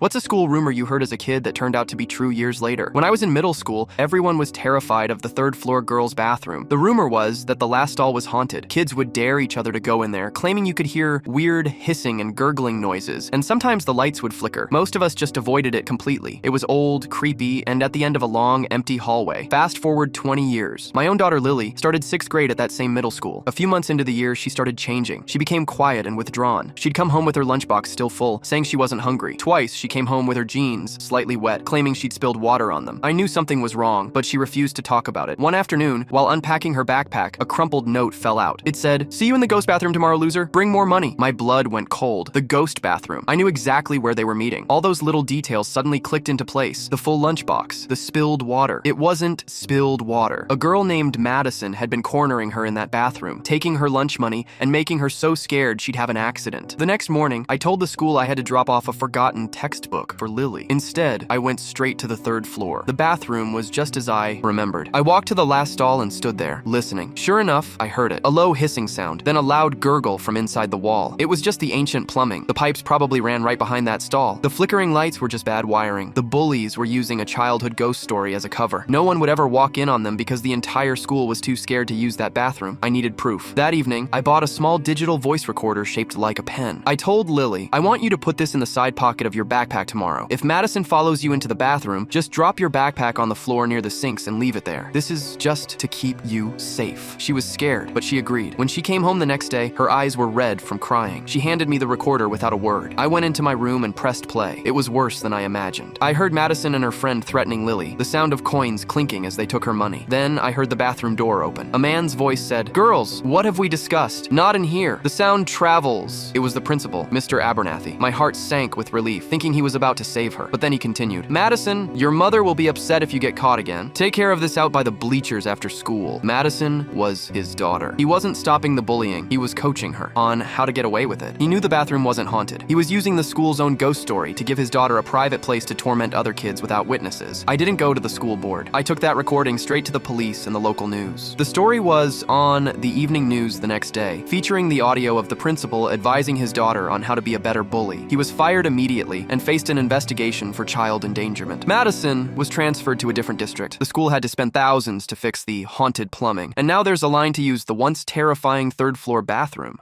What's a school rumor you heard as a kid that turned out to be true years later? When I was in middle school, everyone was terrified of the third-floor girls' bathroom. The rumor was that the last stall was haunted. Kids would dare each other to go in there, claiming you could hear weird hissing and gurgling noises, and sometimes the lights would flicker. Most of us just avoided it completely. It was old, creepy, and at the end of a long, empty hallway. Fast forward 20 years. My own daughter Lily started 6th grade at that same middle school. A few months into the year, she started changing. She became quiet and withdrawn. She'd come home with her lunchbox still full, saying she wasn't hungry. Twice, she came home with her jeans slightly wet, claiming she'd spilled water on them. I knew something was wrong, but she refused to talk about it. One afternoon, while unpacking her backpack, a crumpled note fell out. It said, "See you in the ghost bathroom tomorrow, loser. Bring more money." My blood went cold. The ghost bathroom. I knew exactly where they were meeting. All those little details suddenly clicked into place. The full lunchbox, the spilled water. It wasn't spilled water. A girl named Madison had been cornering her in that bathroom, taking her lunch money and making her so scared she'd have an accident. The next morning, I told the school I had to drop off a forgotten textbook for Lily. Instead, I went straight to the 3rd floor. The bathroom was just as I remembered. I walked to the last stall and stood there, listening. Sure enough, I heard it. A low hissing sound, then a loud gurgle from inside the wall. It was just the ancient plumbing. The pipes probably ran right behind that stall. The flickering lights were just bad wiring. The bullies were using a childhood ghost story as a cover. No one would ever walk in on them because the entire school was too scared to use that bathroom. I needed proof. That evening, I bought a small digital voice recorder shaped like a pen. I told Lily, "I want you to put this in the side pocket of your backpack tomorrow. If Madison follows you into the bathroom, just drop your backpack on the floor near the sinks and leave it there. This is just to keep you safe." She was scared, but she agreed. When she came home the next day, her eyes were red from crying. She handed me the recorder without a word. I went into my room and pressed play. It was worse than I imagined. I heard Madison and her friend threatening Lily, the sound of coins clinking as they took her money. Then I heard the bathroom door open. A man's voice said, "Girls, what have we discussed? Not in here. The sound travels." It was the principal, Mr. Abernathy. My heart sank with relief, thinking he was about to save her. But then he continued, "Madison, your mother will be upset if you get caught again. Take care of this out by the bleachers after school." Madison was his daughter. He wasn't stopping the bullying. He was coaching her on how to get away with it. He knew the bathroom wasn't haunted. He was using the school's own ghost story to give his daughter a private place to torment other kids without witnesses. I didn't go to the school board. I took that recording straight to the police and the local news. The story was on the evening news the next day, featuring the audio of the principal advising his daughter on how to be a better bully. He was fired immediately and faced an investigation for child endangerment. Madison was transferred to a different district. The school had to spend thousands to fix the haunted plumbing, and now there's a line to use the once terrifying 3rd floor bathroom.